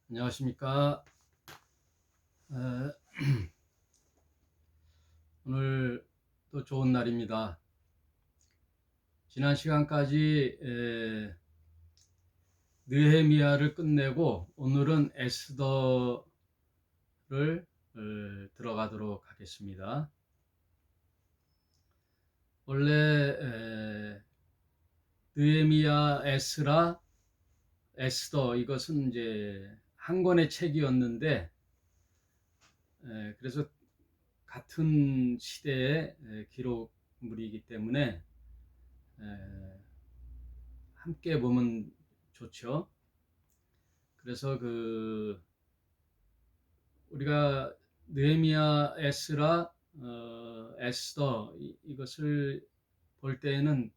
안녕하십니까. 에, 오늘 또 좋은 날입니다. 지난 시간까지 느헤미야를 끝내고 오늘은 에스더를 들어가도록 하겠습니다. 원래 느헤미야, 에스라, 에스더 이것은 이제 한 권의 책이었는데 그래서 같은 시대의 기록물이기 때문에 함께 보면 좋죠. 그래서 우리가 느헤미야, 에스라, 에스더 이것을 볼 때에는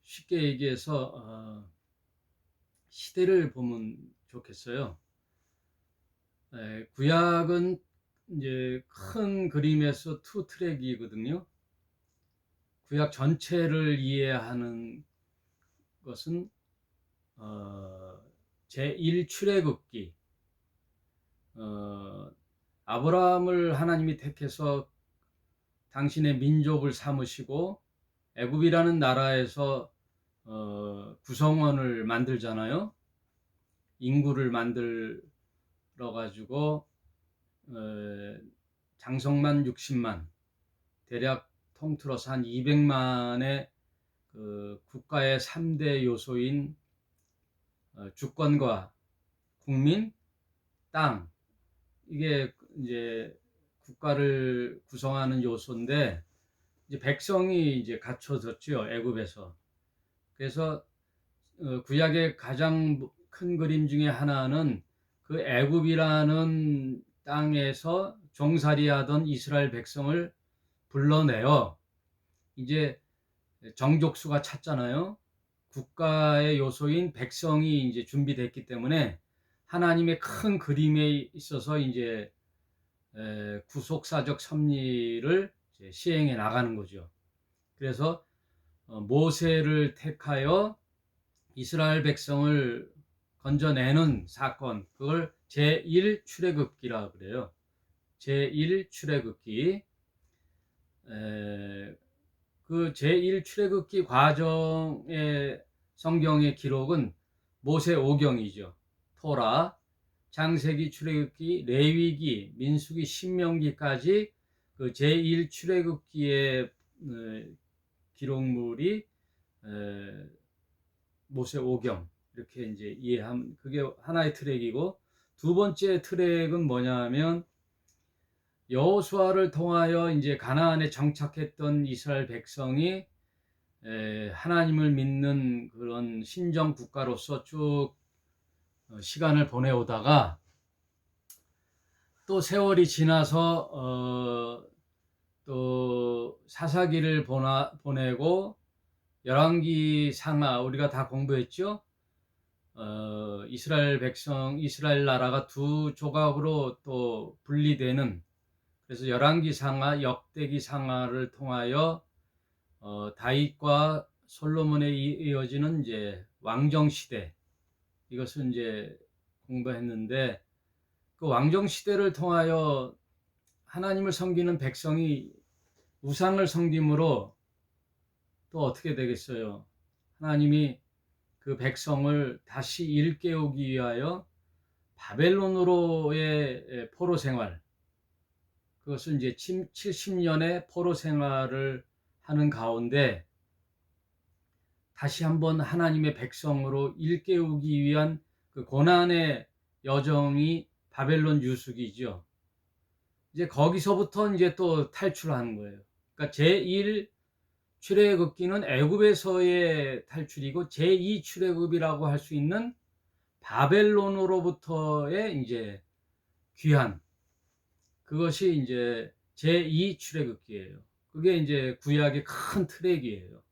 쉽게 얘기해서 시대를 보면 좋겠어요. 구약은 이제 큰 그림에서 투 트랙이거든요. 구약 전체를 이해하는 것은 제1출애굽기, 아브라함을 하나님이 택해서 당신의 민족을 삼으시고 애굽이라는 나라에서 구성원을 만들잖아요. 인구를 만들어 가지고 장성만 60만, 대략 통틀어서 한 200만의 국가의 3대 요소인 주권과 국민, 땅, 이게 이제 국가를 구성하는 요소인데, 이제 백성이 이제 갖춰졌죠, 애굽에서. 그래서 구약의 가장 큰 그림 중에 하나는 그 애굽이라는 땅에서 종살이하던 이스라엘 백성을 불러내어 이제 정족수가 찼잖아요. 국가의 요소인 백성이 이제 준비됐기 때문에 하나님의 큰 그림에 있어서 이제 구속사적 섭리를 이제 시행해 나가는 거죠. 그래서 모세를 택하여 이스라엘 백성을 건져내는 사건, 그걸 제1출애굽기라 그래요. 제1출애굽기. 그 제1출애굽기 과정의 성경의 기록은 모세오경이죠. 토라, 창세기, 출애굽기, 레위기, 민수기, 신명기까지 그 제1출애굽기의 기록물이 모세오경, 이렇게 이제 이해하면 그게 하나의 트랙이고, 두 번째 트랙은 뭐냐면 여호수아를 통하여 이제 가나안에 정착했던 이스라엘 백성이 하나님을 믿는 그런 신정 국가로서 쭉 시간을 보내오다가 또 세월이 지나서 또 사사기를 보내고 열왕기 상하 우리가 다 공부했죠. 이스라엘 백성, 이스라엘 나라가 두 조각으로 또 분리되는, 그래서 열왕기 상하, 역대기 상하를 통하여 다윗과 솔로몬에 이어지는 이제 왕정 시대, 이것을 이제 공부했는데, 그 왕정 시대를 통하여 하나님을 섬기는 백성이 우상을 섬김으로 또 어떻게 되겠어요? 하나님이 그 백성을 다시 일깨우기 위하여 바벨론으로의 포로 생활, 그것은 이제 70년의 포로 생활을 하는 가운데 다시 한번 하나님의 백성으로 일깨우기 위한 그 고난의 여정이 바벨론 유숙이죠. 이제 거기서부터 이제 또 탈출하는 거예요. 그러니까 제1 출애굽기는 애굽에서의 탈출이고, 제2 출애굽이라고 할 수 있는 바벨론으로부터의 이제 귀환, 그것이 이제 제2 출애굽기예요. 그게 이제 구약의 큰 트랙이에요.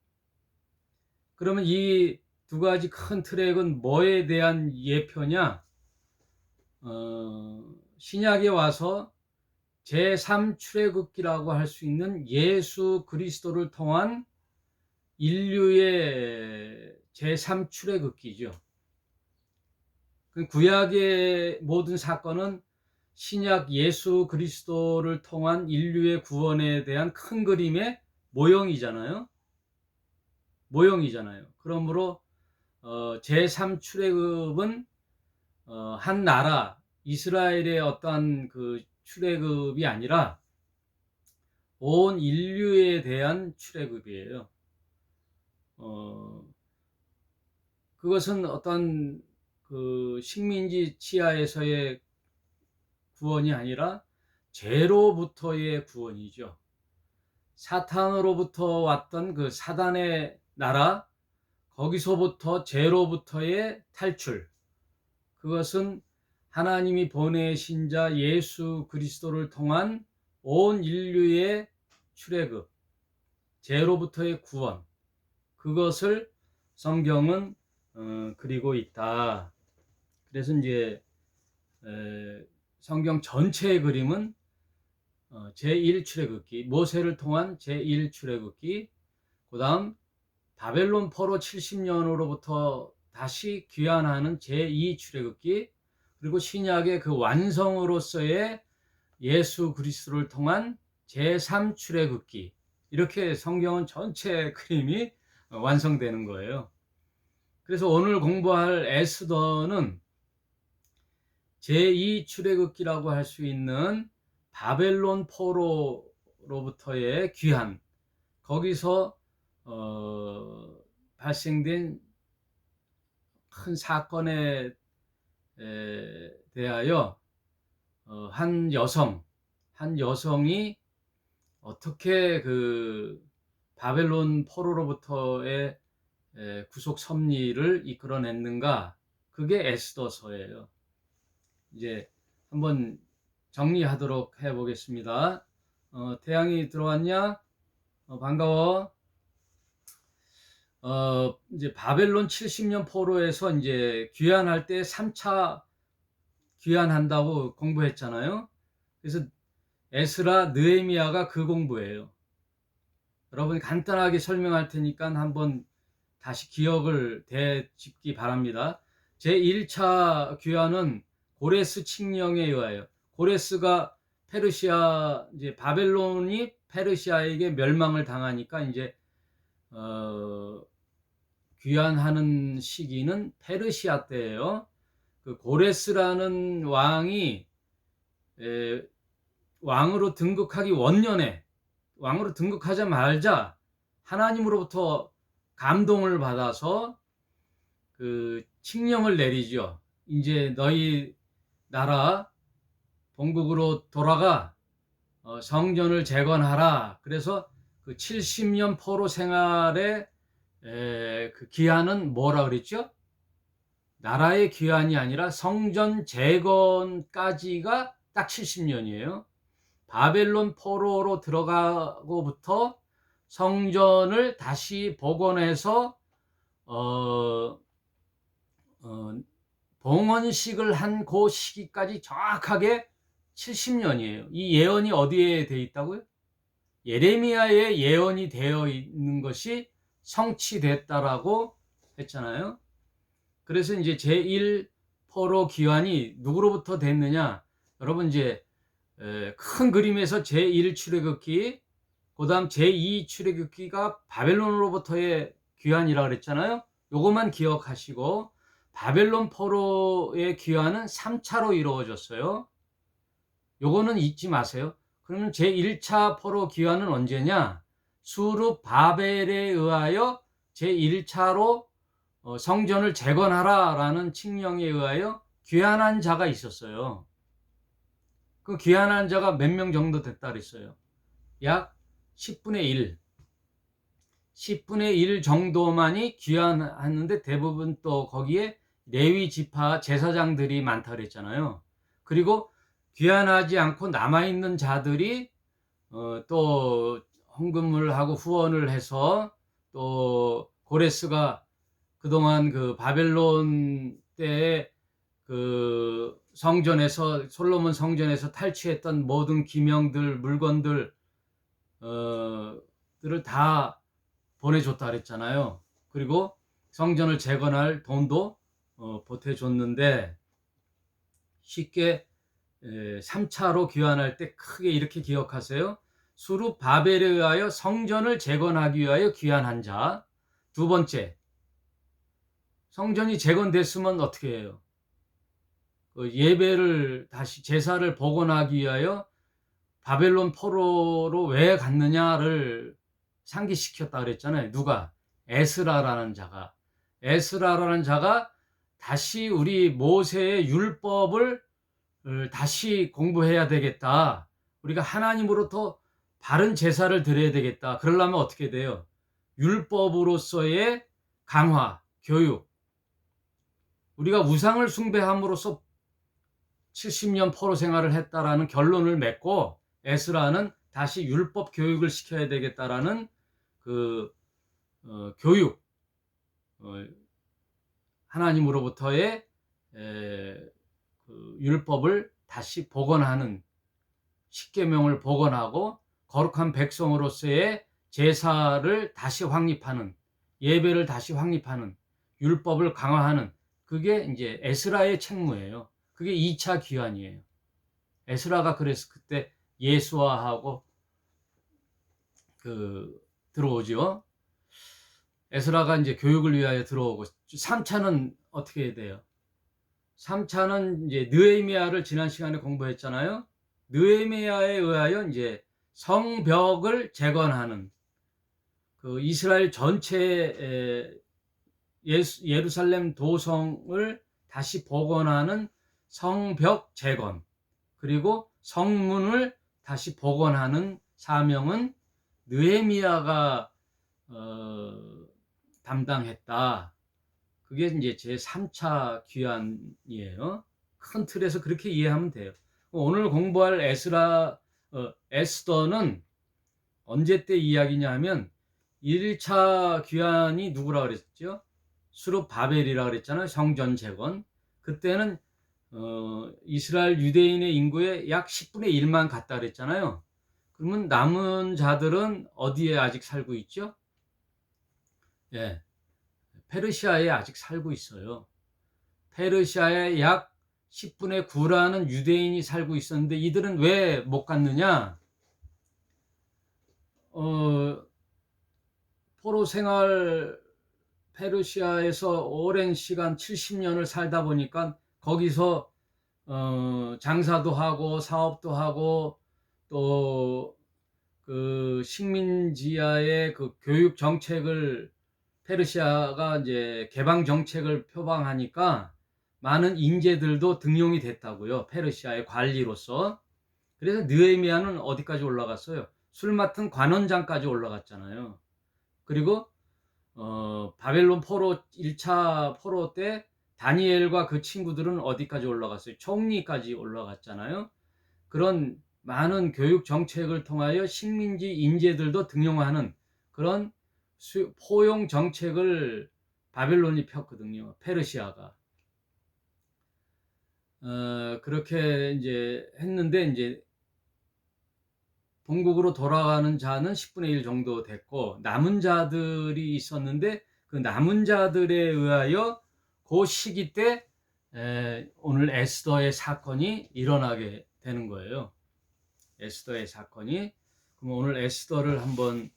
그러면 이 두 가지 큰 트랙은 뭐에 대한 예표냐? 신약에 와서 제3 출애굽기라고 할 수 있는 예수 그리스도를 통한 인류의 제3 출애굽기죠. 그 구약의 모든 사건은 신약 예수 그리스도를 통한 인류의 구원에 대한 큰 그림의 모형이잖아요. 모형이잖아요. 그러므로 제3 출애굽은 한 나라 이스라엘의 어떠한 그 출애굽이 아니라 온 인류에 대한 출애굽이에요. 그것은 어떤 그 식민지 치하에서의 구원이 아니라 죄로부터의 구원이죠. 사탄으로부터 왔던 그 사단의 나라, 거기서부터 죄로부터의 탈출. 그것은 하나님이 보내신 자 예수 그리스도를 통한 온 인류의 출애굽, 죄로부터의 구원. 그것을 성경은 그리고 있다. 그래서 이제 성경 전체의 그림은 제1 출애굽기, 모세를 통한 제1 출애굽기, 그 다음 바벨론 포로 70년으로부터 다시 귀환하는 제2 출애굽기, 그리고 신약의 그 완성으로서의 예수 그리스도를 통한 제3 출애굽기, 이렇게 성경은 전체 그림이 완성되는 거예요. 그래서 오늘 공부할 에스더는 제2 출애굽기라고 할 수 있는 바벨론 포로로부터의 귀환, 거기서 발생된 큰 사건에 대하여 한 여성이 어떻게 그 바벨론 포로로부터의 구속 섭리를 이끌어냈는가, 그게 에스더서예요. 이제 한번 정리하도록 해보겠습니다. 태양이 들어왔냐? 반가워. 이제 바벨론 70년 포로에서 이제 귀환할 때 3차 귀환한다고 공부했잖아요. 그래서 에스라, 느헤미야가 그 공부예요. 여러분 간단하게 설명할 테니까 한번 다시 기억을 되짚기 바랍니다. 제1차 귀환은 고레스 칙령에 의하여, 고레스가 페르시아, 이제 바벨론이 페르시아에게 멸망을 당하니까 이제 귀환하는 시기는 페르시아 때예요. 그 고레스라는 왕이 왕으로 등극하기 원년에, 왕으로 등극하자마자 하나님으로부터 감동을 받아서 그 칙령을 내리죠. 이제 너희 나라 본국으로 돌아가 성전을 재건하라. 그래서 그 70년 포로 생활의 그 기한은 뭐라 그랬죠? 나라의 기한이 아니라 성전 재건까지가 딱 70년이에요. 바벨론 포로로 들어가고부터 성전을 다시 복원해서 봉헌식을 한 그 시기까지 정확하게 70년이에요. 이 예언이 어디에 되어 있다고요? 예레미야의 예언이 되어 있는 것이 성취됐다라고 했잖아요. 그래서 이제 제1 포로 기환이 누구로부터 됐느냐? 여러분 이제 큰 그림에서 제1 출애굽기, 그 다음 제2 출애굽기가 바벨론으로부터의 귀환이라고 그랬잖아요. 요것만 기억하시고, 바벨론 포로의 귀환은 3차로 이루어졌어요. 요거는 잊지 마세요. 그러면 제1차 포로 귀환은 언제냐? 수르 바벨에 의하여 제1차로 성전을 재건하라 라는 칙령에 의하여 귀환한 자가 있었어요. 그 귀환한 자가 몇 명 정도 됐다 그랬어요. 약 10분의 1. 10분의 1 정도만이 귀환하는데, 대부분 또 거기에 레위 지파 제사장들이 많다 그랬잖아요. 그리고 귀환하지 않고 남아있는 자들이 또 헌금을 하고 후원을 해서, 또 고레스가 그동안 그 바벨론 때에 그 성전에서, 솔로몬 성전에서 탈취했던 모든 기명들, 물건들 들을 다 보내줬다 그랬잖아요. 그리고 성전을 재건할 돈도 보태줬는데, 쉽게 3차로 귀환할 때 크게 이렇게 기억하세요. 수르 바벨에 의하여 성전을 재건하기 위하여 귀환한 자. 두 번째, 성전이 재건됐으면 어떻게 해요? 예배를 다시 제사를 복원하기 위하여 바벨론 포로로 왜 갔느냐를 상기시켰다 그랬잖아요. 누가? 에스라라는 자가. 에스라라는 자가 다시 우리 모세의 율법을 다시 공부해야 되겠다. 우리가 하나님으로부터 바른 제사를 드려야 되겠다. 그러려면 어떻게 돼요? 율법으로서의 강화, 교육. 우리가 우상을 숭배함으로써 70년 포로 생활을 했다라는 결론을 맺고 에스라는 다시 율법 교육을 시켜야 되겠다라는 교육, 하나님으로부터의 율법을 다시 복원하는, 십계명을 복원하고 거룩한 백성으로서의 제사를 다시 확립하는, 예배를 다시 확립하는, 율법을 강화하는, 그게 이제 에스라의 책무예요. 그게 2차 귀환이에요. 에스라가 그래서 그때 예수화하고 들어오죠. 에스라가 이제 교육을 위하여 들어오고, 3차는 어떻게 해야 돼요? 3차는 이제 느헤미야를 지난 시간에 공부했잖아요. 느헤미야에 의하여 이제 성벽을 재건하는, 이스라엘 전체 예루살렘 도성을 다시 복원하는 성벽 재건, 그리고 성문을 다시 복원하는 사명은 느헤미야가 담당했다. 그게 이제 제 3차 귀환이에요. 큰 틀에서 그렇게 이해하면 돼요. 오늘 공부할 에스더는 언제 때 이야기냐 하면 1차 귀환이 누구라 그랬죠? 수르 바벨이라 그랬잖아요. 성전 재건. 그때는 이스라엘 유대인의 인구의 약 10분의 1만 갔다 그랬잖아요. 그러면 남은 자들은 어디에 아직 살고 있죠? 예, 페르시아에 아직 살고 있어요. 페르시아에 약 10분의 9라는 유대인이 살고 있었는데 이들은 왜 못 갔느냐? 포로 생활, 페르시아에서 오랜 시간 70년을 살다 보니까 거기서 장사도 하고 사업도 하고 또 식민지하의 교육 정책을, 페르시아가 이제 개방 정책을 표방하니까 많은 인재들도 등용이 됐다고요. 페르시아의 관리로서. 그래서 느헤미야는 어디까지 올라갔어요? 술 맡은 관원장까지 올라갔잖아요. 그리고 바벨론 포로 1차 포로 때 다니엘과 그 친구들은 어디까지 올라갔어요? 총리까지 올라갔잖아요. 그런 많은 교육 정책을 통하여 식민지 인재들도 등용하는 그런 포용 정책을 바벨론이 폈거든요. 페르시아가. 그렇게 이제 했는데 이제 본국으로 돌아가는 자는 10분의 1 정도 됐고, 남은 자들이 있었는데 그 남은 자들에 의하여 그 시기 때 오늘 에스더의 사건이 일어나게 되는 거예요. 에스더의 사건이. 그럼 오늘 에스더를 한번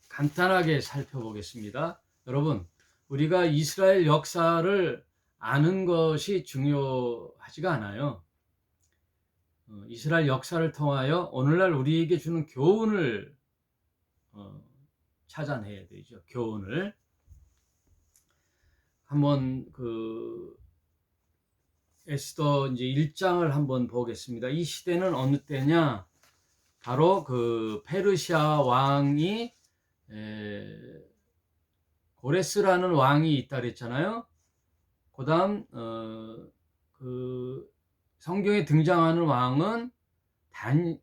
간단하게 살펴보겠습니다. 여러분, 우리가 이스라엘 역사를 아는 것이 중요하지가 않아요. 이스라엘 역사를 통하여 오늘날 우리에게 주는 교훈을 찾아내야 되죠. 교훈을. 한번 에스더 이제 1장을 한번 보겠습니다. 이 시대는 어느 때냐? 바로 페르시아 왕이 고레스라는 왕이 있다 그랬잖아요. 그다음 성경에 등장하는 왕은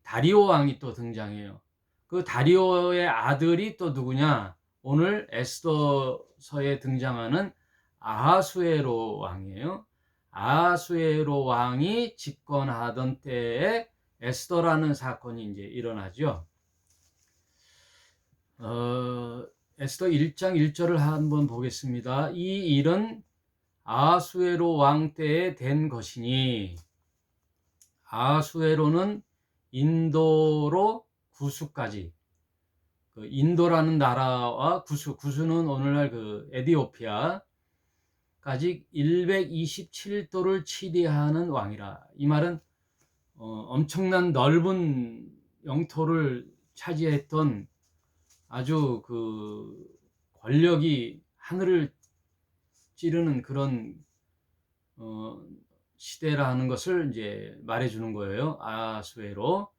다리오 왕이 또 등장해요. 그 다리오의 아들이 또 누구냐? 오늘 에스더서에 등장하는 아하수에로 왕이에요. 아하수에로 왕이 집권하던 때에 에스더라는 사건이 이제 일어나죠. 에스더 1장 1절을 한번 보겠습니다. 이 일은 아수에로 왕 때에 된 것이니, 아수에로는 인도로 구수까지, 그 인도라는 나라와 구수는 오늘날 그 에디오피아까지 127도를 치리하는 왕이라. 이 말은 엄청난 넓은 영토를 차지했던 아주 그 권력이 하늘을 찌르는 그런 시대라는 것을 이제 말해주는 거예요. 아수에로.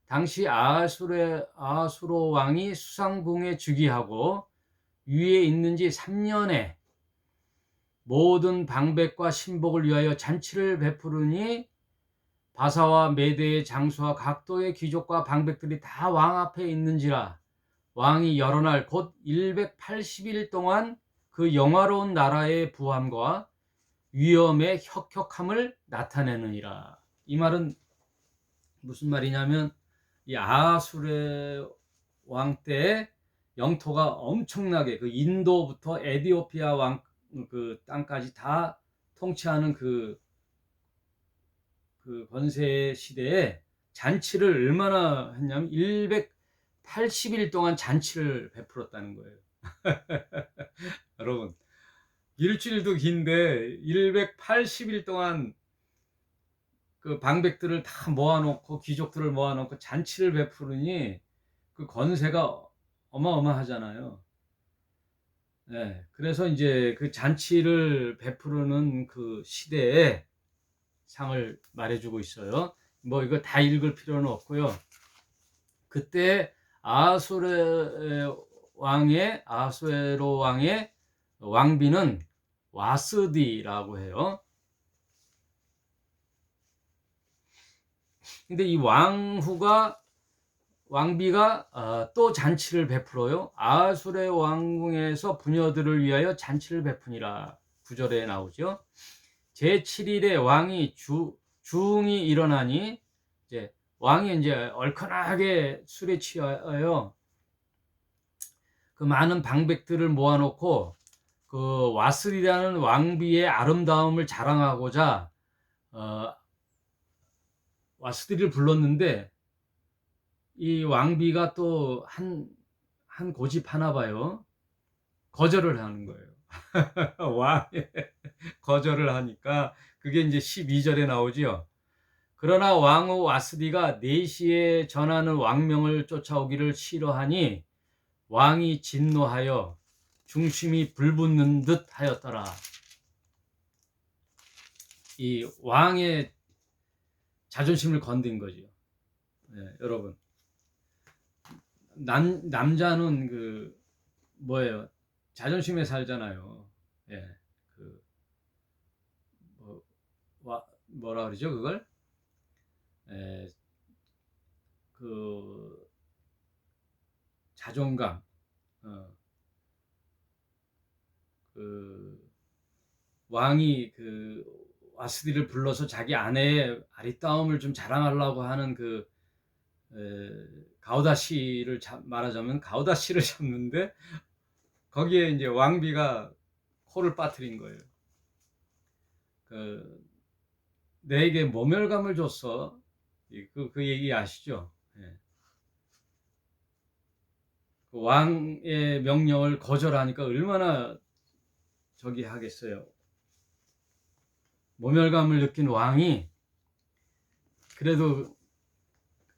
당시 아수로 왕이 수상궁에 즉위하고 위에 있는 지 3년에 모든 방백과 신복을 위하여 잔치를 베푸르니 바사와 메대의 장수와 각도의 귀족과 방백들이 다 왕 앞에 있는지라. 왕이 여러 날 곧 180일 동안 그 영화로운 나라의 부함과 위엄의 혁혁함을 나타내느니라. 이 말은 무슨 말이냐면, 이 아수르 왕 때에 영토가 엄청나게 그 인도부터 에디오피아 왕 그 땅까지 다 통치하는 그 권세 시대에 잔치를 얼마나 했냐면 180일 동안 잔치를 베풀었다는 거예요. 여러분, 일주일도 긴데 180일 동안 그 방백들을 다 모아놓고 귀족들을 모아놓고 잔치를 베푸르니 그 권세가 어마어마하잖아요. 네, 그래서 이제 그 잔치를 베푸르는 그 시대에 상을 말해주고 있어요. 뭐 이거 다 읽을 필요는 없고요. 그때 아수에로 왕의 왕비는 와스디라고 해요. 근데 이 왕비가 또 잔치를 베풀어요. 아수르 왕궁에서 부녀들을 위하여 잔치를 베푸니라. 9절에 나오죠. 제7일에 왕이 주웅이 일어나니, 이제 왕이 이제 얼큰하게 술에 취하여 그 많은 방백들을 모아놓고 그 와슬이라는 왕비의 아름다움을 자랑하고자 와스디를 불렀는데, 이 왕비가 또 한 고집 하나 봐요. 거절을 하는 거예요. 왕이 거절을 하니까 그게 이제 12절에 나오지요. 그러나 왕후 와스디가 4시에 전하는 왕명을 쫓아오기를 싫어하니 왕이 진노하여 중심이 불붙는 듯 하였더라. 이 왕의 자존심을 건든 거죠. 네, 여러분. 남자는 그 뭐예요? 자존심에 살잖아요. 예, 뭐라 그러죠 그걸? 예, 그 자존감, 그 왕이 그 와스디를 불러서 자기 아내의 아리따움을 좀 자랑하려고 하는 그 가우다시를 말하자면 가우다시를 잡는데, 거기에 이제 왕비가 코를 빠뜨린 거예요. 내게 모멸감을 줬어. 그 얘기 아시죠? 예. 그 왕의 명령을 거절하니까 얼마나 저기 하겠어요. 모멸감을 느낀 왕이 그래도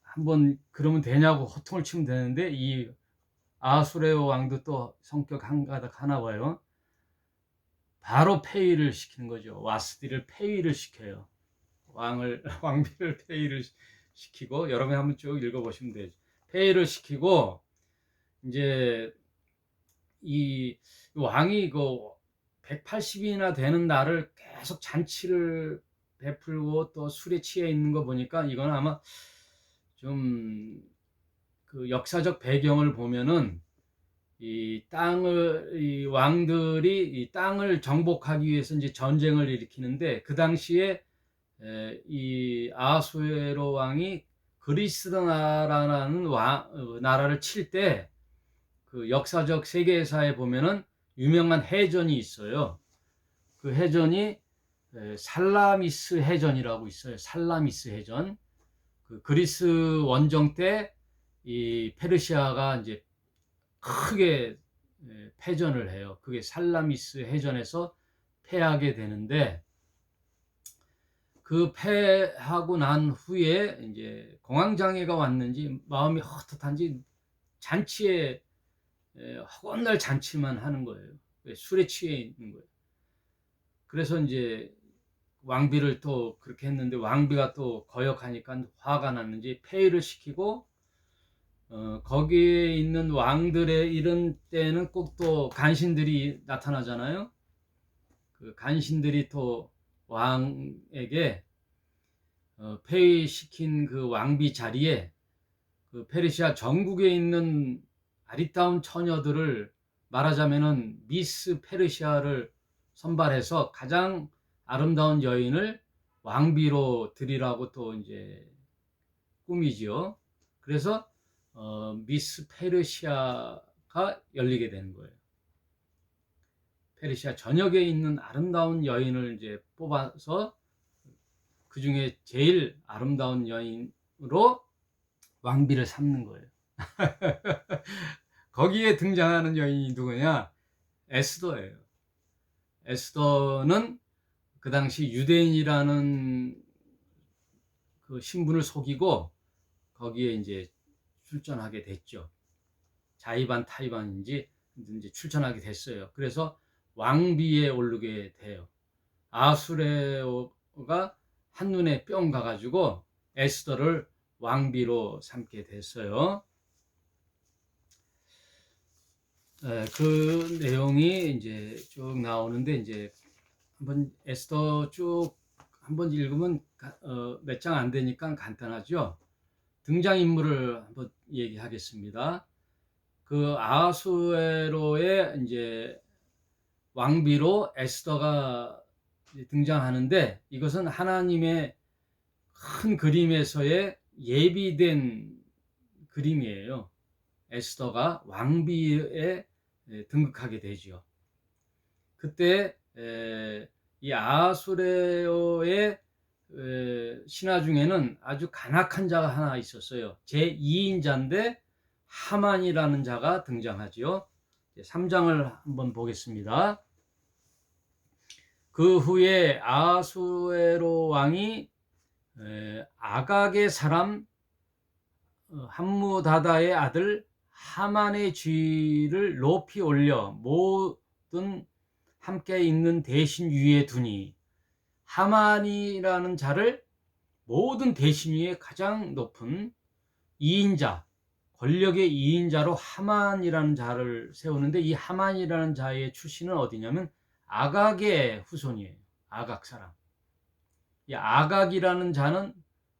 한번 그러면 되냐고 호통을 치면 되는데, 이 아수레오 왕도 또 성격 한가닥 하나 봐요. 바로 폐위를 시키는 거죠. 와스디를 폐위를 시켜요. 왕비를 폐위를 시키고, 여러분이 한번 쭉 읽어보시면 되죠. 폐위를 시키고, 이제 이 왕이 그 180일이나 되는 날을 계속 잔치를 베풀고 또 술에 취해 있는 거 보니까, 이건 아마 좀 그 역사적 배경을 보면은 이 왕들이 이 땅을 정복하기 위해서 이제 전쟁을 일으키는데, 그 당시에 이 아수에로 왕이 그리스 나라라는 나라를 칠 때, 그 역사적 세계사에 보면은 유명한 해전이 있어요. 그 해전이 살라미스 해전이라고 있어요. 살라미스 해전. 그 그리스 원정 때 이 페르시아가 이제 크게 패전을 해요. 그게 살라미스 해전에서 패하게 되는데, 그 패하고 난 후에 이제 공황장애가 왔는지 마음이 헛헛한지 잔치에 허건날 잔치만 하는 거예요. 술에 취해 있는 거예요. 그래서 이제 왕비를 또 그렇게 했는데 왕비가 또 거역하니까 화가 났는지 폐위를 시키고, 거기에 있는 왕들의 이런 때는 꼭 또 간신들이 나타나잖아요. 그 간신들이 또 왕에게 폐위시킨 그 왕비 자리에 그 페르시아 전국에 있는 아리따운 처녀들을, 말하자면은 미스 페르시아를 선발해서 가장 아름다운 여인을 왕비로 드리라고 또 이제 꿈이지요. 그래서 미스 페르시아가 열리게 되는 거예요. 페르시아 전역에 있는 아름다운 여인을 이제 뽑아서 그 중에 제일 아름다운 여인으로 왕비를 삼는 거예요. 거기에 등장하는 여인이 누구냐? 에스더예요. 에스더는 그 당시 유대인이라는 그 신분을 속이고 거기에 이제 출전하게 됐죠. 자의반 타의반인지 이제 출전하게 됐어요. 그래서 왕비에 오르게 돼요. 아수레오가 한눈에 뿅 가가지고 에스더를 왕비로 삼게 됐어요. 그 내용이 이제 쭉 나오는데, 이제 한번 에스더 쭉 한번 읽으면 몇 장 안 되니까 간단하죠. 등장인물을 한번 얘기하겠습니다. 그 아하수에로의 이제 왕비로 에스더가 등장하는데, 이것은 하나님의 큰 그림에서의 예비된 그림이에요. 에스더가 왕비에 등극하게 되죠. 그때 이 아하수에로의 신하 중에는 아주 간악한 자가 하나 있었어요. 제2인자인데 하만이라는 자가 등장하죠. 3장을 한번 보겠습니다. 그 후에 아하수에로 왕이 아각의 사람 함무다다의 아들 하만의 쥐를 높이 올려 모든 함께 있는 대신 위에 두니, 하만이라는 자를 모든 대신 위에 가장 높은 2인자, 권력의 2인자로 하만이라는 자를 세우는데, 이 하만이라는 자의 출신은 어디냐면 아각의 후손이에요. 아각 사람. 이 아각이라는 자는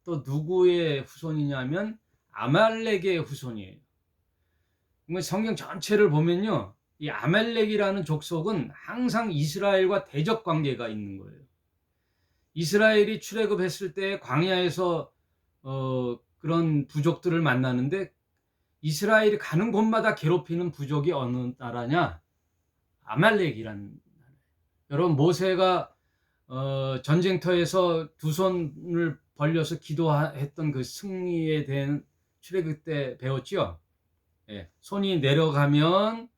또 누구의 후손이냐면 아말렉의 후손이에요. 성경 전체를 보면요, 이 아말렉이라는 족속은 항상 이스라엘과 대적 관계가 있는 거예요. 이스라엘이 출애굽했을 때 광야에서 그런 부족들을 만나는데, 이스라엘이 가는 곳마다 괴롭히는 부족이 어느 나라냐? 아말렉이라는 나라예요. 여러분, 모세가 전쟁터에서 두 손을 벌려서 기도했던 그 승리에 대한 출애굽 때 배웠죠. 손이 내려가면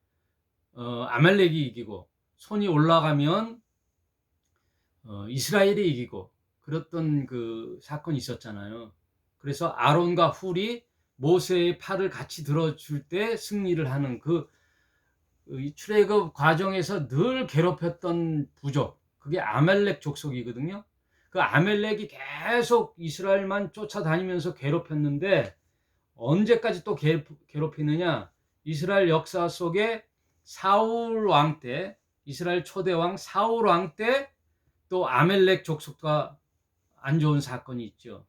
아말렉이 이기고, 손이 올라가면 이스라엘이 이기고, 그랬던 그 사건이 있었잖아요. 그래서 아론과 훌이 모세의 팔을 같이 들어줄 때 승리를 하는 그 출애굽 과정에서 늘 괴롭혔던 부족, 그게 아말렉 족속이거든요. 그 아말렉이 계속 이스라엘만 쫓아다니면서 괴롭혔는데, 언제까지 또 괴롭히느냐? 이스라엘 역사 속에 사울 왕 때, 이스라엘 초대왕 사울 왕 때 또 아말렉 족속과 안 좋은 사건이 있죠.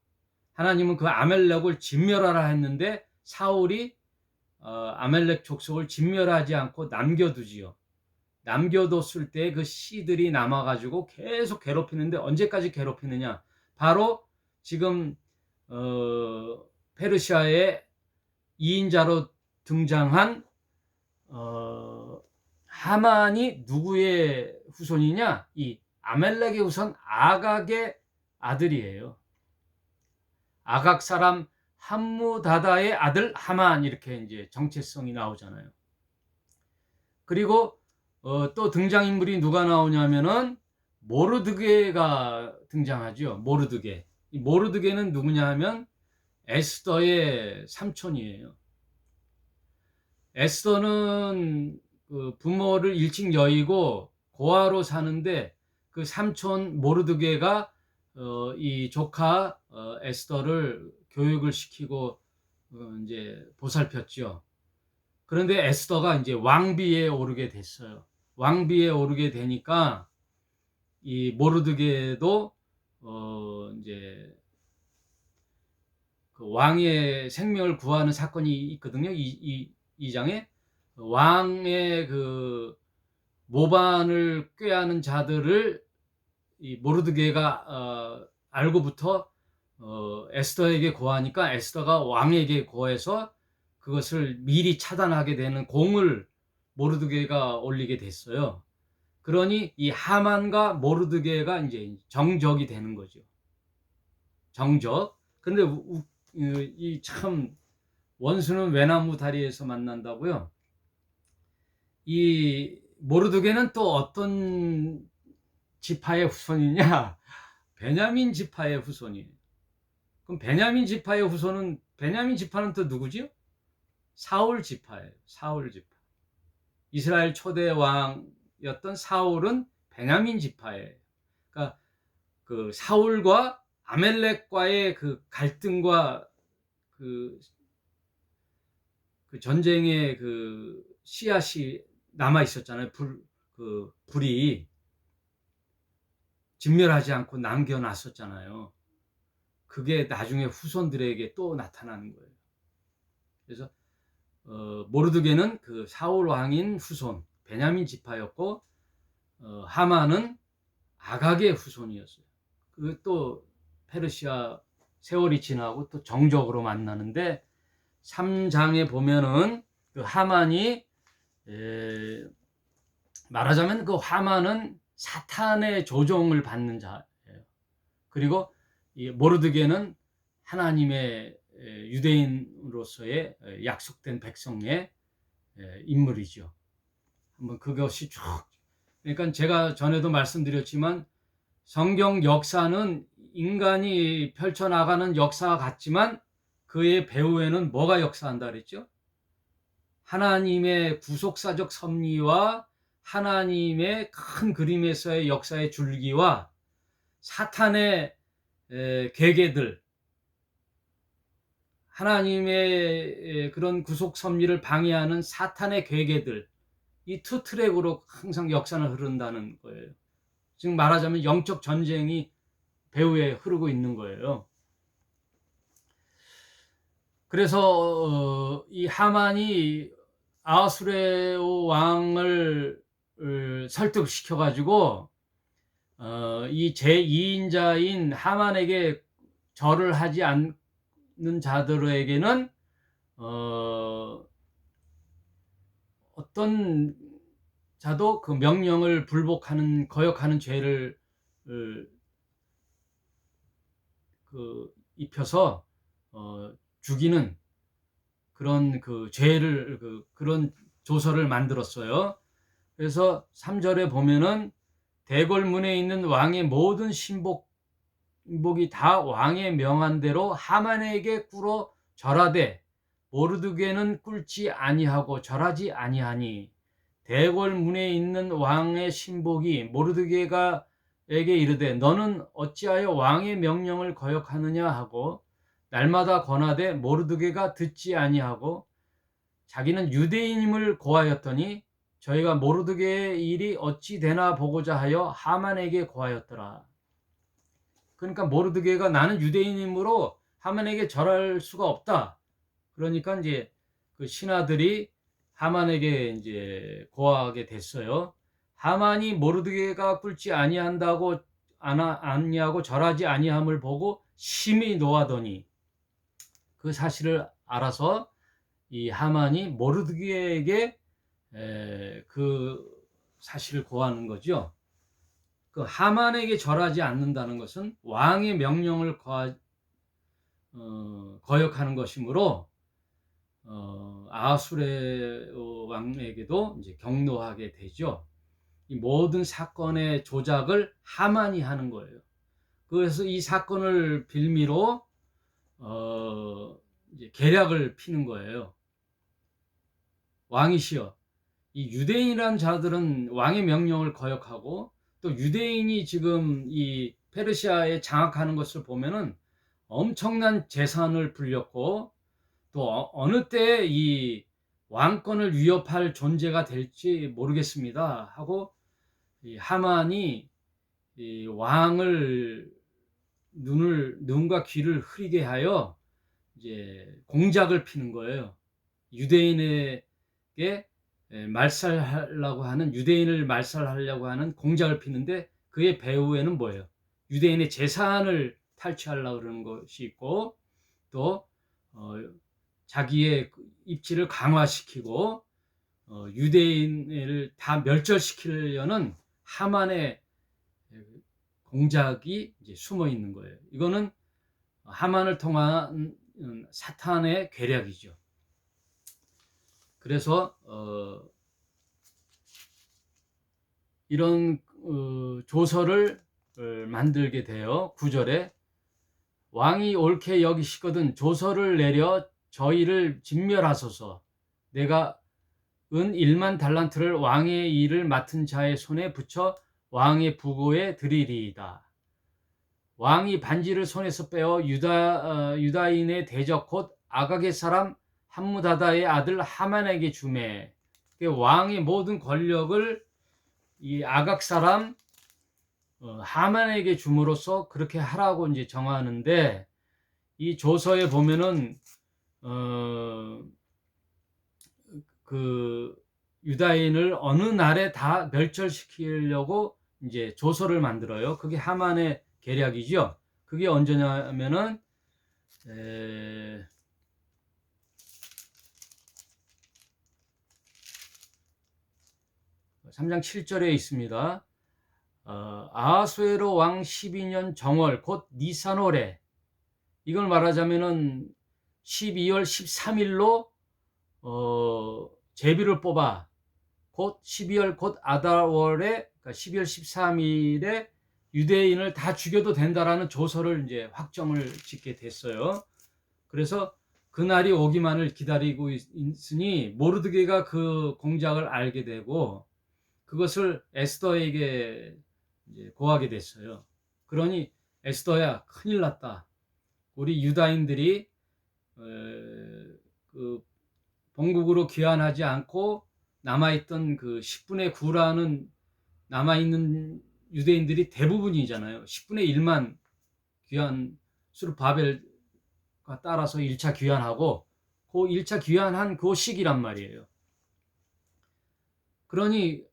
하나님은 그 아말렉을 진멸하라 했는데 사울이 아말렉 족속을 진멸하지 않고 남겨두지요. 남겨뒀을 때 그 씨들이 남아가지고 계속 괴롭히는데, 언제까지 괴롭히느냐? 바로 지금 페르시아의 2인자로 등장한 하만이 누구의 후손이냐? 이 아멜렉의 후손 아각의 아들이에요. 아각 사람 함무다다의 아들 하만, 이렇게 이제 정체성이 나오잖아요. 그리고 또 등장인물이 누가 나오냐면은 모르드게가 등장하죠. 모르드게. 이 모르드게는 누구냐 하면 에스더의 삼촌이에요. 에스더는 그 부모를 일찍 여의고 고아로 사는데, 그 삼촌 모르드게가 이 조카 에스더를 교육을 시키고 이제 보살폈죠. 그런데 에스더가 이제 왕비에 오르게 됐어요. 왕비에 오르게 되니까 이 모르드게도 이제 그 왕의 생명을 구하는 사건이 있거든요. 이 장에 왕의 그 모반을 꾀하는 자들을 이 모르드게가 알고부터 에스더에게 고하니까 에스더가 왕에게 고해서 그것을 미리 차단하게 되는 공을 모르드게가 올리게 됐어요. 그러니 이 하만과 모르드게가 이제 정적이 되는 거죠. 정적. 근데 이 참 원수는 외나무 다리에서 만난다고요. 이 모르드게는 또 어떤 지파의 후손이냐? 베냐민 지파의 후손이에요. 그럼 베냐민 지파의 후손은, 베냐민 지파는 또 누구지요? 사울 지파예요. 사울 지파. 이스라엘 초대 왕이었던 사울은 베냐민 지파예요. 그러니까 그 사울과 아멜렉과의 그 갈등과 그 전쟁의 그 씨앗이 남아 있었잖아요. 불이 진멸하지 않고 남겨놨었잖아요. 그게 나중에 후손들에게 또 나타나는 거예요. 그래서 모르드게는 그 사울 왕인 후손 베냐민 지파였고, 하만은 아각의 후손이었어요. 그 또 페르시아 세월이 지나고 또 정적으로 만나는데, 3장에 보면은 그 하만이 말하자면 그 하만은 사탄의 조종을 받는 자예요. 그리고 이 모르드게는 하나님의 유대인으로서의 약속된 백성의 인물이죠. 한번 그것이 쭉, 그러니까 제가 전에도 말씀드렸지만 성경 역사는 인간이 펼쳐나가는 역사와 같지만 그의 배후에는 뭐가 역사한다 그랬죠? 하나님의 구속사적 섭리와 하나님의 큰 그림에서의 역사의 줄기와 사탄의 계계들, 하나님의 그런 구속 섭리를 방해하는 사탄의 계계들, 이 투 트랙으로 항상 역사는 흐른다는 거예요. 지금 말하자면 영적 전쟁이 배후에 흐르고 있는 거예요. 그래서 이 하만이 아수레오 왕을 설득시켜가지고 이 제2인자인 하만에게 절을 하지 않는 자들에게는 어떤 자도 그 명령을 불복하는, 거역하는 죄를 입혀서 죽이는 그런 그 죄를 그런 조서를 만들었어요. 그래서 3절에 보면은 대궐문에 있는 왕의 모든 신복이 다 왕의 명한 대로 하만에게 꿇어 절하되 모르드게는 꿇지 아니하고 절하지 아니하니, 대궐문에 있는 왕의 신복이 모르드게에게 이르되 너는 어찌하여 왕의 명령을 거역하느냐 하고 날마다 권하되 모르드게가 듣지 아니하고 자기는 유대인임을 고하였더니 저희가 모르드게의 일이 어찌 되나 보고자 하여 하만에게 고하였더라. 그러니까 모르드게가 나는 유대인이므로 하만에게 절할 수가 없다. 그러니까 이제 그 신하들이 하만에게 이제 고하게 됐어요. 하만이 모르드게가 꿇지 아니하고 절하지 아니함을 보고 심히 노하더니, 그 사실을 알아서 이 하만이 모르드게에게 그 사실을 고하는 거죠. 그 하만에게 절하지 않는다는 것은 왕의 명령을 거역하는 것이므로 아하수레 왕에게도 이제 경노하게 되죠. 이 모든 사건의 조작을 하만이 하는 거예요. 그래서 이 사건을 빌미로 이제 계략을 피는 거예요. 왕이시여, 이 유대인이란 자들은 왕의 명령을 거역하고, 또 유대인이 지금 이 페르시아에 장악하는 것을 보면은 엄청난 재산을 불렸고, 또 어느 때 이 왕권을 위협할 존재가 될지 모르겠습니다 하고, 이 하만이 이 왕을 눈과 귀를 흐리게 하여 이제 공작을 피는 거예요. 유대인에게 말살하려고 하는, 유대인을 말살하려고 하는 공작을 피는데, 그의 배후에는 뭐예요? 유대인의 재산을 탈취하려고 그러는 것이 있고, 또 자기의 입지를 강화시키고 유대인을 다 멸절시키려는 하만의 공작이 이제 숨어 있는 거예요. 이거는 하만을 통한 사탄의 계략이죠. 그래서 이런 조서를 만들게 되어 9절에 왕이 옳게 여기시거든 조서를 내려 저희를 진멸하소서. 내가 은 1만 달란트를 왕의 일을 맡은 자의 손에 붙여 왕의 부고에 드리리이다. 왕이 반지를 손에서 빼어 유다인의 대적 곧 아각의 사람 함무다다의 아들 하만에게 주매. 왕의 모든 권력을 이 아각 사람 하만에게 줌으로써 그렇게 하라고 이제 정하는데, 이 조서에 보면은 그 유다인을 어느 날에 다 멸절시키려고 이제 조서를 만들어요. 그게 하만의 계략이죠. 그게 언제냐면은 3장 7절에 있습니다. 아하수에로 왕 12년 정월 곧 니산월에, 이걸 말하자면은 12월 13일로 제비를 뽑아 곧 12월 곧 아달월에, 그러니까 12월 13일에 유대인을 다 죽여도 된다라는 조서를 이제 확정을 짓게 됐어요. 그래서 그날이 오기만을 기다리고 있으니 모르드게가 그 공작을 알게 되고 그것을 에스더에게 이제 고하게 됐어요. 그러니 에스더야, 큰일 났다. 우리 유다인들이 그 본국으로 귀환하지 않고 남아있던 그 10분의 9라는 남아있는 유대인들이 대부분이잖아요. 10분의 1만 귀환, 수르바벨과 따라서 1차 귀환하고 그 1차 귀환한 그 시기란 말이에요. 그러니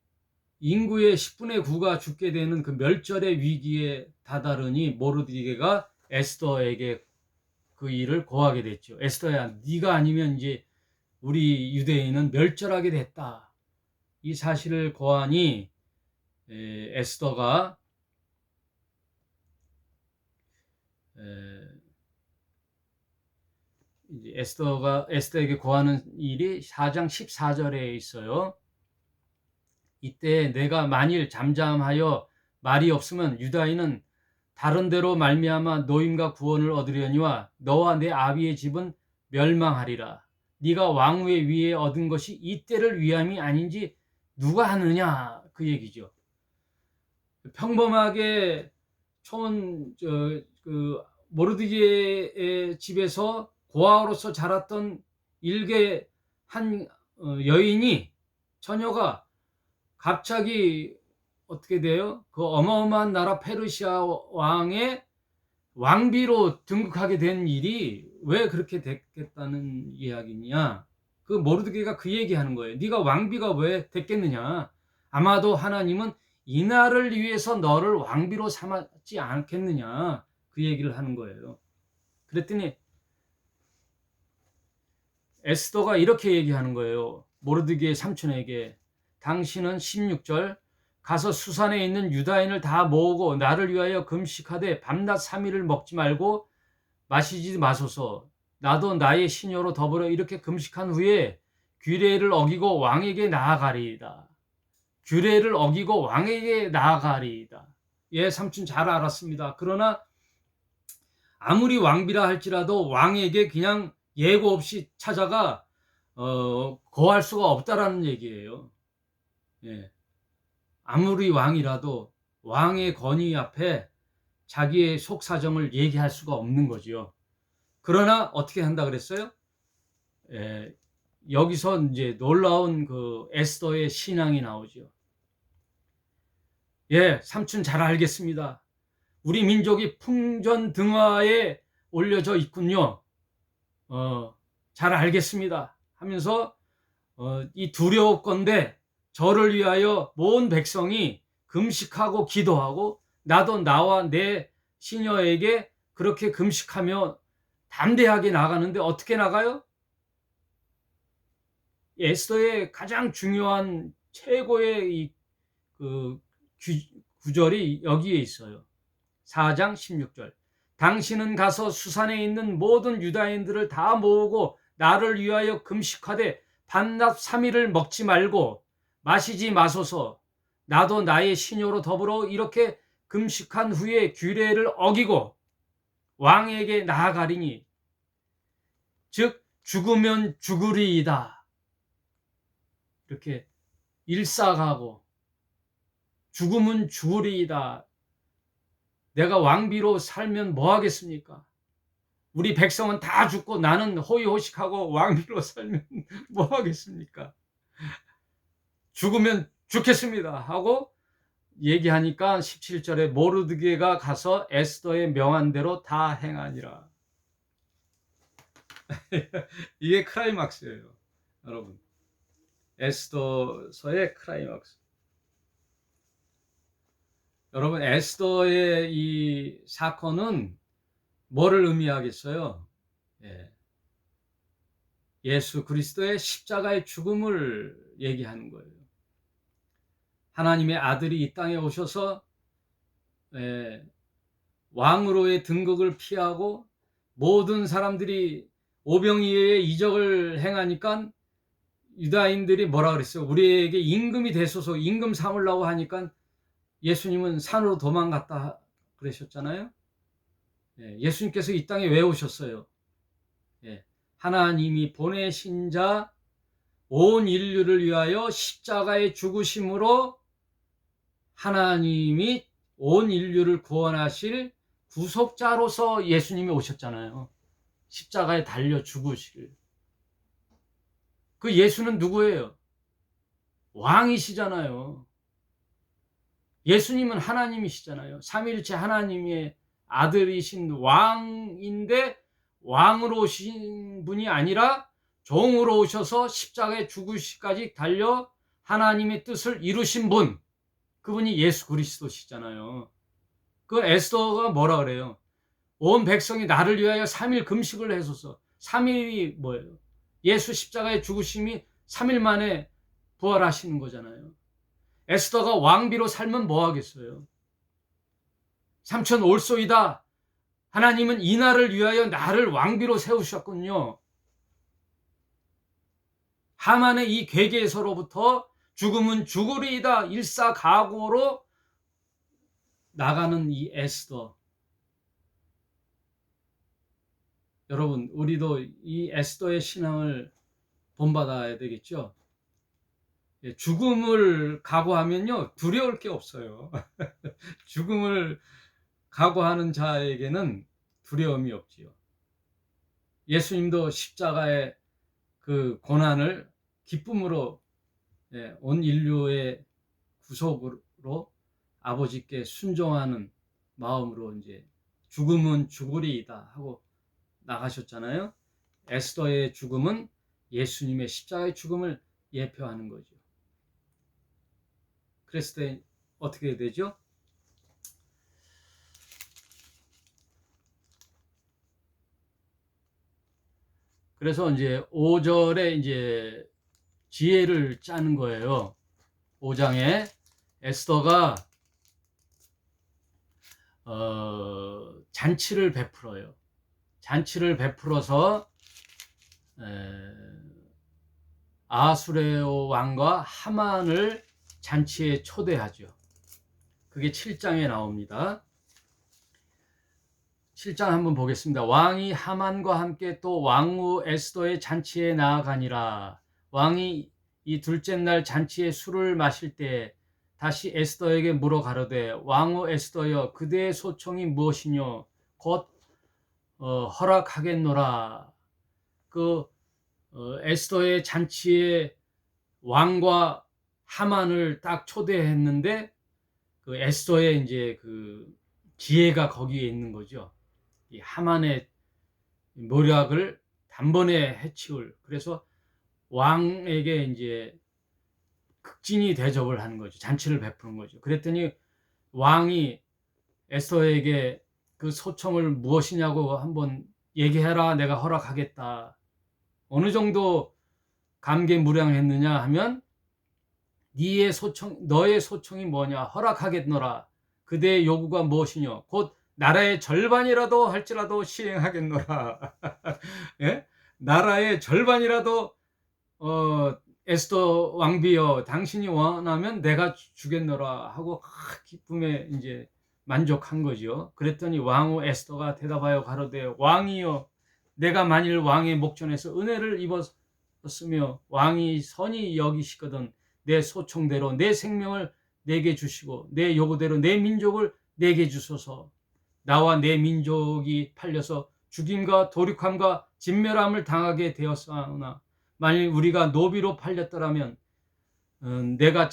인구의 10분의 9가 죽게 되는 그 멸절의 위기에 다다르니 모르드게가 에스더에게 그 일을 고하게 됐죠. 에스더야, 네가 아니면 이제 우리 유대인은 멸절하게 됐다. 이 사실을 고하니 에스더가 이제 에스더에게 고하는 일이 4장 14절에 있어요. 이때 내가 만일 잠잠하여 말이 없으면 유다인은 다른 데로 말미암아 노임과 구원을 얻으려니와 너와 내 아비의 집은 멸망하리라. 네가 왕位위에 얻은 것이 이때를 위함이 아닌지 누가 하느냐, 그 얘기죠. 평범하게 모르드게의 집에서 고아로서 자랐던 일개 한 여인이, 처녀가 갑자기 어떻게 돼요? 그 어마어마한 나라 페르시아 왕의 왕비로 등극하게 된 일이 왜 그렇게 됐겠다는 이야기냐? 그 모르드게가 그 얘기하는 거예요. 네가 왕비가 왜 됐겠느냐? 아마도 하나님은 이 날을 위해서 너를 왕비로 삼았지 않겠느냐? 그 얘기를 하는 거예요. 그랬더니 에스더가 이렇게 얘기하는 거예요. 모르드게의 삼촌에게. 당신은 16절 가서 수산에 있는 유다인을 다 모으고 나를 위하여 금식하되 밤낮 3일을 먹지 말고 마시지 마소서. 나도 나의 시녀로 더불어 이렇게 금식한 후에 규례를 어기고 왕에게 나아가리이다. 규례를 어기고 왕에게 나아가리이다. 예, 삼촌 잘 알았습니다. 그러나 아무리 왕비라 할지라도 왕에게 그냥 예고 없이 찾아가 거할 수가 없다라는 얘기예요. 예. 아무리 왕이라도 왕의 권위 앞에 자기의 속 사정을 얘기할 수가 없는 거지요. 그러나 어떻게 한다 그랬어요? 예, 여기서 이제 놀라운 그 에스더의 신앙이 나오죠. 예, 삼촌 잘 알겠습니다. 우리 민족이 풍전등화에 올려져 있군요. 잘 알겠습니다. 하면서 이 두려웠건대 저를 위하여 모든 백성이 금식하고 기도하고 나도 나와 내 시녀에게 그렇게 금식하며 담대하게 나가는데 어떻게 나가요? 에스더의 가장 중요한 최고의 그 구절이 여기에 있어요. 4장 16절. 당신은 가서 수산에 있는 모든 유다인들을 다 모으고 나를 위하여 금식하되 밤낮 3일을 먹지 말고 마시지 마소서. 나도 나의 시녀로 더불어 이렇게 금식한 후에 규례를 어기고 왕에게 나아가리니 즉 죽으면 죽으리이다. 이렇게 일사가고 죽으면 죽으리이다. 내가 왕비로 살면 뭐 하겠습니까? 우리 백성은 다 죽고 나는 호의호식하고 왕비로 살면 뭐 하겠습니까? 죽으면 죽겠습니다 하고 얘기하니까 17절에 모르드게가 가서 에스더의 명한 대로 다 행하니라. 이게 클라이막스예요, 여러분. 에스더서의 클라이막스. 여러분, 에스더의 이 사건은 뭐를 의미하겠어요? 예수 그리스도의 십자가의 죽음을 얘기하는 거예요. 하나님의 아들이 이 땅에 오셔서 왕으로의 등극을 피하고 모든 사람들이 오병이어의 이적을 행하니까 유다인들이 뭐라 그랬어요? 우리에게 임금이 되소서, 임금 삼으려고 하니까 예수님은 산으로 도망갔다 그러셨잖아요. 예수님께서 이 땅에 왜 오셨어요? 하나님이 보내신 자 온 인류를 위하여 십자가의 죽으심으로 하나님이 온 인류를 구원하실 구속자로서 예수님이 오셨잖아요. 십자가에 달려 죽으실. 그 예수는 누구예요? 왕이시잖아요. 예수님은 하나님이시잖아요. 삼위일체 하나님의 아들이신 왕인데 왕으로 오신 분이 아니라 종으로 오셔서 십자가에 죽으시기까지 달려 하나님의 뜻을 이루신 분, 그분이 예수 그리스도시잖아요. 그 에스더가 뭐라 그래요? 온 백성이 나를 위하여 3일 금식을 해소서. 3일이 뭐예요? 예수 십자가에 죽으심이 3일 만에 부활하시는 거잖아요. 에스더가 왕비로 살면 뭐 하겠어요? 삼천 올소이다. 하나님은 이 날을 위하여 나를 왕비로 세우셨군요. 하만의 이 괴계에서로부터 죽음은 죽으리이다 일사각오로 나가는 이 에스더. 여러분, 우리도 이 에스더의 신앙을 본받아야 되겠죠. 죽음을 각오하면요 두려울 게 없어요. 죽음을 각오하는 자에게는 두려움이 없지요. 예수님도 십자가의 그 고난을 기쁨으로 온 인류의 구속으로 아버지께 순종하는 마음으로 이제 죽음은 죽으리이다 하고 나가셨잖아요. 에스더의 죽음은 예수님의 십자가의 죽음을 예표하는 거죠. 그랬을 때 어떻게 되죠? 그래서 이제 5절에 이제 지혜를 짜는 거예요. 5장에 에스더가 잔치를 베풀어요. 잔치를 베풀어서 아수레오 왕과 하만을 잔치에 초대하죠. 그게 7장에 나옵니다. 7장 한번 보겠습니다. 왕이 하만과 함께 또 왕후 에스더의 잔치에 나아가니라. 왕이 이 둘째 날 잔치에 술을 마실 때 다시 에스더에게 물어 가로되 왕후 에스더여 그대의 소총이 무엇이뇨 곧 허락하겠노라. 에스더의 잔치에 왕과 하만을 딱 초대했는데 그 에스더의 이제 그 지혜가 거기에 있는 거죠. 이 하만의 모략을 단번에 해치울. 그래서 왕에게 이제 극진히 대접을 하는 거죠. 잔치를 베푸는 거죠. 그랬더니 왕이 에스더에게 그 소청을 무엇이냐고 한번 얘기해라. 내가 허락하겠다. 어느 정도 감개무량했느냐 하면 너의 소청이 뭐냐? 허락하겠노라. 그대의 요구가 무엇이냐? 곧 나라의 절반이라도 할지라도 시행하겠노라. 예? 나라의 절반이라도 에스더 왕비여 당신이 원하면 내가 주겠노라 하고 기쁨에 이제 만족한 거죠. 그랬더니 왕후 에스더가 대답하여 가로되 왕이여 내가 만일 왕의 목전에서 은혜를 입었으며 왕이 선히 여기시거든 내 소청대로 내 생명을 내게 주시고 내 요구대로 내 민족을 내게 주소서. 나와 내 민족이 팔려서 죽임과 도륙함과 진멸함을 당하게 되었사오나 만일 우리가 노비로 팔렸더라면 내가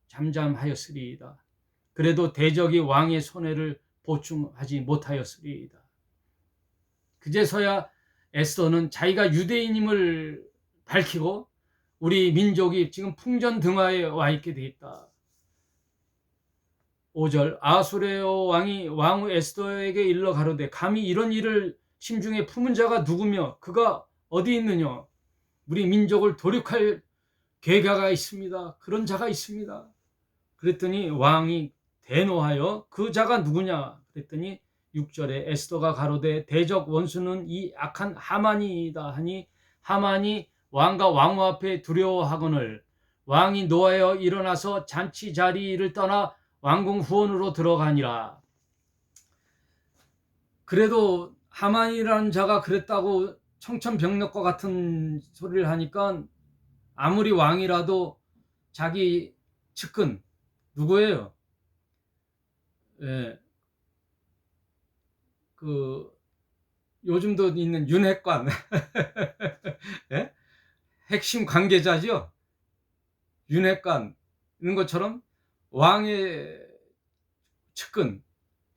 잠잠하였으리이다. 그래도 대적이 왕의 손해를 보충하지 못하였으리이다. 그제서야 에스더는 자기가 유대인임을 밝히고 우리 민족이 지금 풍전등화에 와 있게 돼 있다. 5절 아수레오 왕이 왕후 에스더에게 일러 가로되 감히 이런 일을 심중에 품은 자가 누구며 그가 어디 있느냐? 우리 민족을 도륙할 계가가 있습니다. 그런 자가 있습니다. 그랬더니 왕이 대노하여 그 자가 누구냐? 그랬더니 6절에 에스더가 가로되 대적 원수는 이 악한 하만이다 하니 하만이 왕과 왕후 앞에 두려워하거늘 왕이 노하여 일어나서 잔치 자리를 떠나 왕궁 후원으로 들어가니라. 그래도 하만이라는 자가 그랬다고 청천벽력과 같은 소리를 하니까 아무리 왕이라도 자기 측근 누구예요? 예, 요즘도 있는 윤핵관 예? 핵심 관계자죠. 윤핵관 있는 것처럼 왕의 측근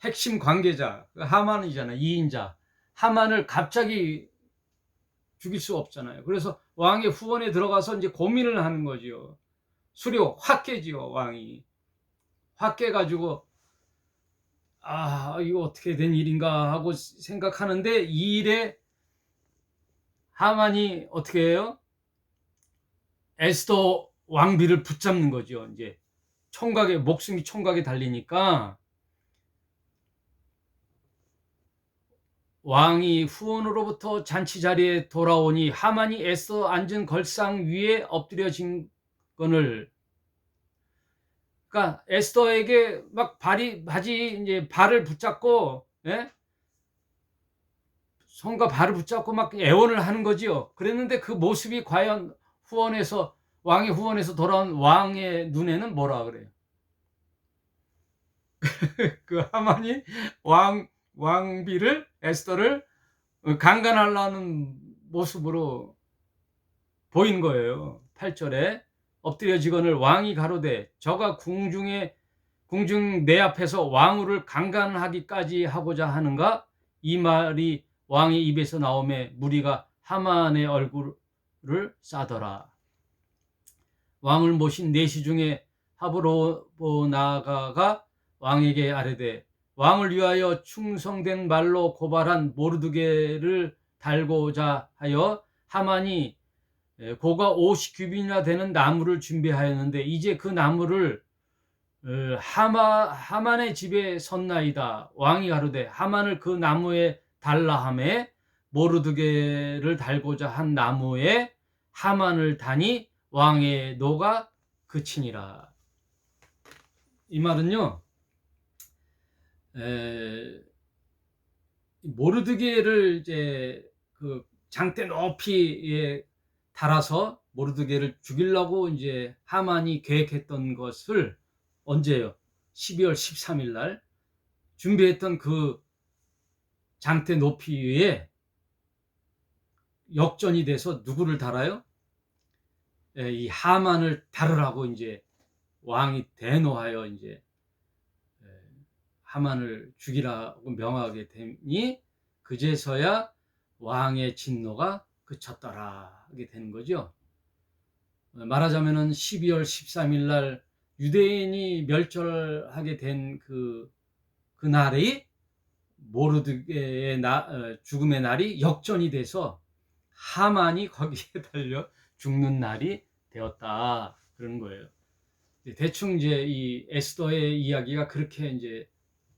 핵심 관계자 하만이잖아요. 2인자 하만을 갑자기 죽일 수 없잖아요. 그래서 왕의 후원에 들어가서 이제 고민을 하는 거지요. 수료 확 깨지요. 왕이 확 깨가지고 이거 어떻게 된 일인가 하고 생각하는데 이 일에 하만이 어떻게 해요? 에스더 왕비를 붙잡는 거죠. 이제 목숨이 총각에 달리니까 왕이 후원으로부터 잔치 자리에 돌아오니 하만이 에스더 앉은 걸상 위에 엎드려진 건을 그러니까 에스더에게 막 이제 발을 붙잡고 손과 발을 붙잡고 막 애원을 하는 거지요. 그랬는데 그 모습이 과연 왕의 후원에서 돌아온 왕의 눈에는 뭐라 그래요? 그 하만이 왕비를 에스더를 강간하려는 모습으로 보인 거예요. 8절에 엎드려지거늘 왕이 가로되 저가 궁중 내 앞에서 왕후를 강간하기까지 하고자 하는가? 이 말이 왕의 입에서 나오매 무리가 하만의 얼굴을 싸더라. 왕을 모신 내시 중에 하브로나가가 왕에게 아뢰되 왕을 위하여 충성된 말로 고발한 모르드게를 달고자 하여 하만이 고가 50규빗이나 되는 나무를 준비하였는데 이제 그 나무를 하만의 집에 섰나이다. 왕이 가로되 하만을 그 나무에 달라 하매 모르드게를 달고자 한 나무에 하만을 다니 왕의 노가 그치니라. 이 말은요, 모르드게를 이제 그 장대 높이에 달아서 모르드게를 죽이려고 이제 하만이 계획했던 것을 언제요? 12월 13일 날 준비했던 그 장대 높이 위에 역전이 돼서 누구를 달아요? 이 하만을 달으라고 이제 왕이 대노하여 이제 하만을 죽이라고 명하게 되니 그제서야 왕의 진노가 그쳤더라 하게 되는 거죠. 말하자면은 12월 13일 날 유대인이 멸절하게 된 그 날이 모르드게의 죽음의 날이 역전이 돼서 하만이 거기에 달려 죽는 날이 되었다 그런 거예요. 대충 이제 이 에스더의 이야기가 그렇게 이제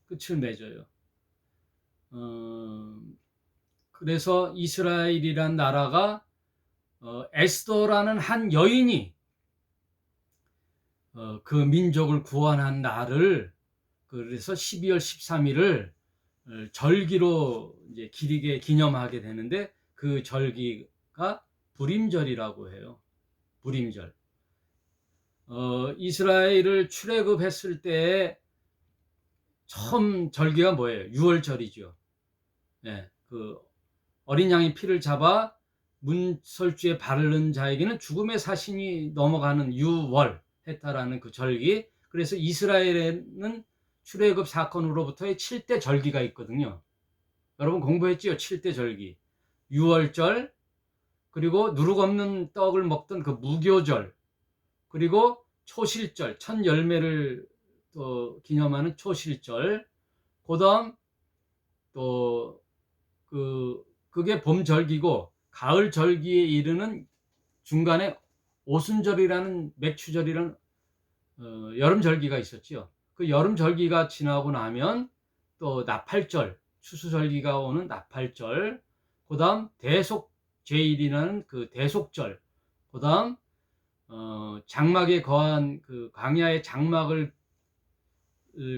끝을 맺어요. 그래서 이스라엘이란 나라가 에스더라는 한 여인이 그 민족을 구원한 날을, 그래서 12월 13일을 절기로 이제 길게 기념하게 되는데 그 절기가 불임절이라고 해요. 불임절. 이스라엘을 출애굽했을 때 처음 절기가 뭐예요? 유월절이죠. 네, 그 어린 양의 피를 잡아 문설주에 바르는 자에게는 죽음의 사신이 넘어가는 유월 했다라는 그 절기. 그래서 이스라엘에는 출애굽 사건으로부터의 7대 절기가 있거든요. 여러분 공부했지요? 7대 절기. 유월절, 그리고 누룩 없는 떡을 먹던 그 무교절, 그리고 초실절, 첫 열매를 또 기념하는 초실절, 그다음 또 그게 봄절기고 가을 절기에 이르는 중간에 오순절이라는 맥추절이라는 여름절기가 있었지요. 그 여름절기가 지나고 나면 또 나팔절, 추수절기가 오는 나팔절, 그 다음 대속제일이라는 그 대속절, 그 다음 장막에 거한 그 광야의 장막을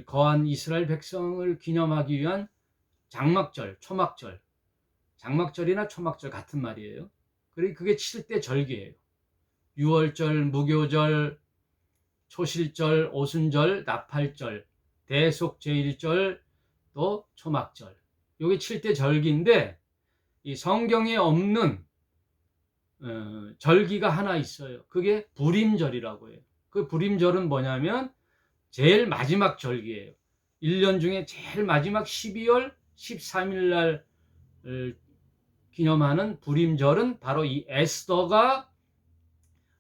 거한 이스라엘 백성을 기념하기 위한 장막절, 초막절, 장막절이나 초막절 같은 말이에요. 그리고 그게 7대 절기예요. 유월절, 무교절, 초실절, 오순절, 나팔절, 대속제일절, 또 초막절. 이게 7대 절기인데 이 성경에 없는 절기가 하나 있어요. 그게 불임절이라고 해요. 그 불임절은 뭐냐면 제일 마지막 절기예요. 1년 중에 제일 마지막 12월 13일 날 기념하는 불임절은 바로 이 에스더가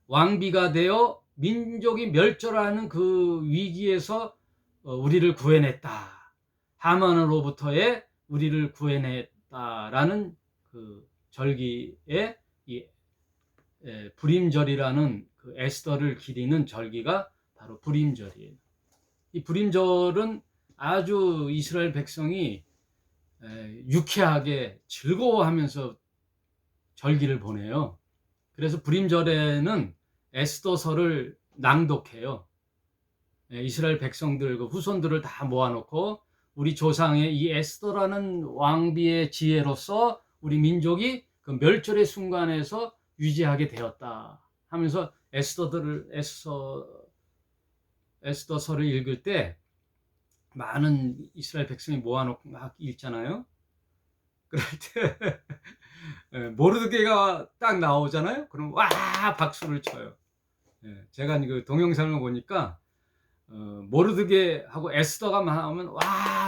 왕비가 되어 민족이 멸절하는 그 위기에서 우리를 구해냈다. 하만으로부터의 우리를 구해냈다라는 그 절기에 이 불임절이라는 그 에스더를 기리는 절기가 바로 불임절이에요. 이 불임절은 아주 이스라엘 백성이 유쾌하게 즐거워하면서 절기를 보내요. 그래서 불임절에는 에스더서를 낭독해요. 이스라엘 백성들, 그 후손들을 다 모아놓고 우리 조상의 이 에스더라는 왕비의 지혜로서 우리 민족이 그 멸절의 순간에서 유지하게 되었다 하면서 에스더서를 읽을 때 많은 이스라엘 백성이 모아놓고 막 읽잖아요. 그럴 때 모르드게가 딱 나오잖아요. 그럼 와 박수를 쳐요. 제가 그 동영상을 보니까 모르드게하고 에스더가 나오면 와